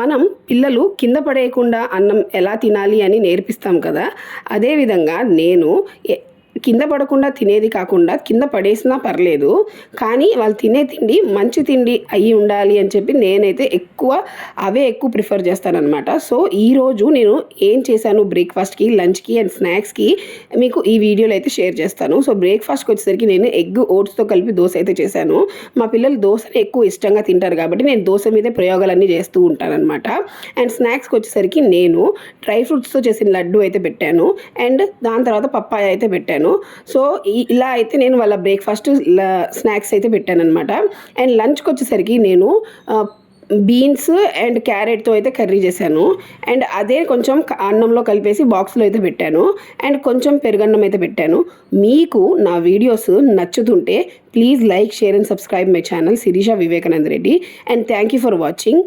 మనం పిల్లలు కింద పడేయకుండా అన్నం ఎలా తినాలి అని నేర్పిస్తాం కదా. అదేవిధంగా నేను కింద పడకుండా తినేది కాకుండా కింద పడేసినా పర్లేదు, కానీ వాళ్ళు తినే తిండి మంచి తిండి అయ్యి ఉండాలి అని చెప్పి నేనైతే అవే ఎక్కువ ప్రిఫర్ చేస్తానన్నమాట. సో ఈరోజు నేను ఏం చేశాను బ్రేక్ఫాస్ట్కి, లంచ్కి అండ్ స్నాక్స్కి మీకు ఈ వీడియోలో అయితే షేర్ చేస్తాను. సో బ్రేక్ఫాస్ట్కి వచ్చేసరికి నేను ఎగ్ ఓట్స్తో కలిపి దోశ అయితే చేశాను. మా పిల్లలు దోశని ఎక్కువ ఇష్టంగా తింటారు కాబట్టి నేను దోశ మీదే ప్రయోగాలన్నీ చేస్తూ ఉంటానన్నమాట. అండ్ స్నాక్స్కి వచ్చేసరికి నేను డ్రై ఫ్రూట్స్తో చేసిన లడ్డు అయితే పెట్టాను. అండ్ దాని తర్వాత పప్పాయ అయితే పెట్టాను. సో ఇలా అయితే నేను వాళ్ళ బ్రేక్ఫాస్ట్ స్నాక్స్ అయితే పెట్టానన్నమాట. అండ్ లంచ్కి వచ్చేసరికి నేను బీన్స్ అండ్ క్యారెట్తో అయితే కర్రీ చేశాను. అండ్ అదే కొంచెం అన్నంలో కలిపేసి బాక్స్లో అయితే పెట్టాను. అండ్ కొంచెం పెరుగన్నం అయితే పెట్టాను. మీకు నా వీడియోస్ నచ్చుతుంటే please like, share and subscribe my channel Sirisha Vivekananda Reddy. And thank you for watching.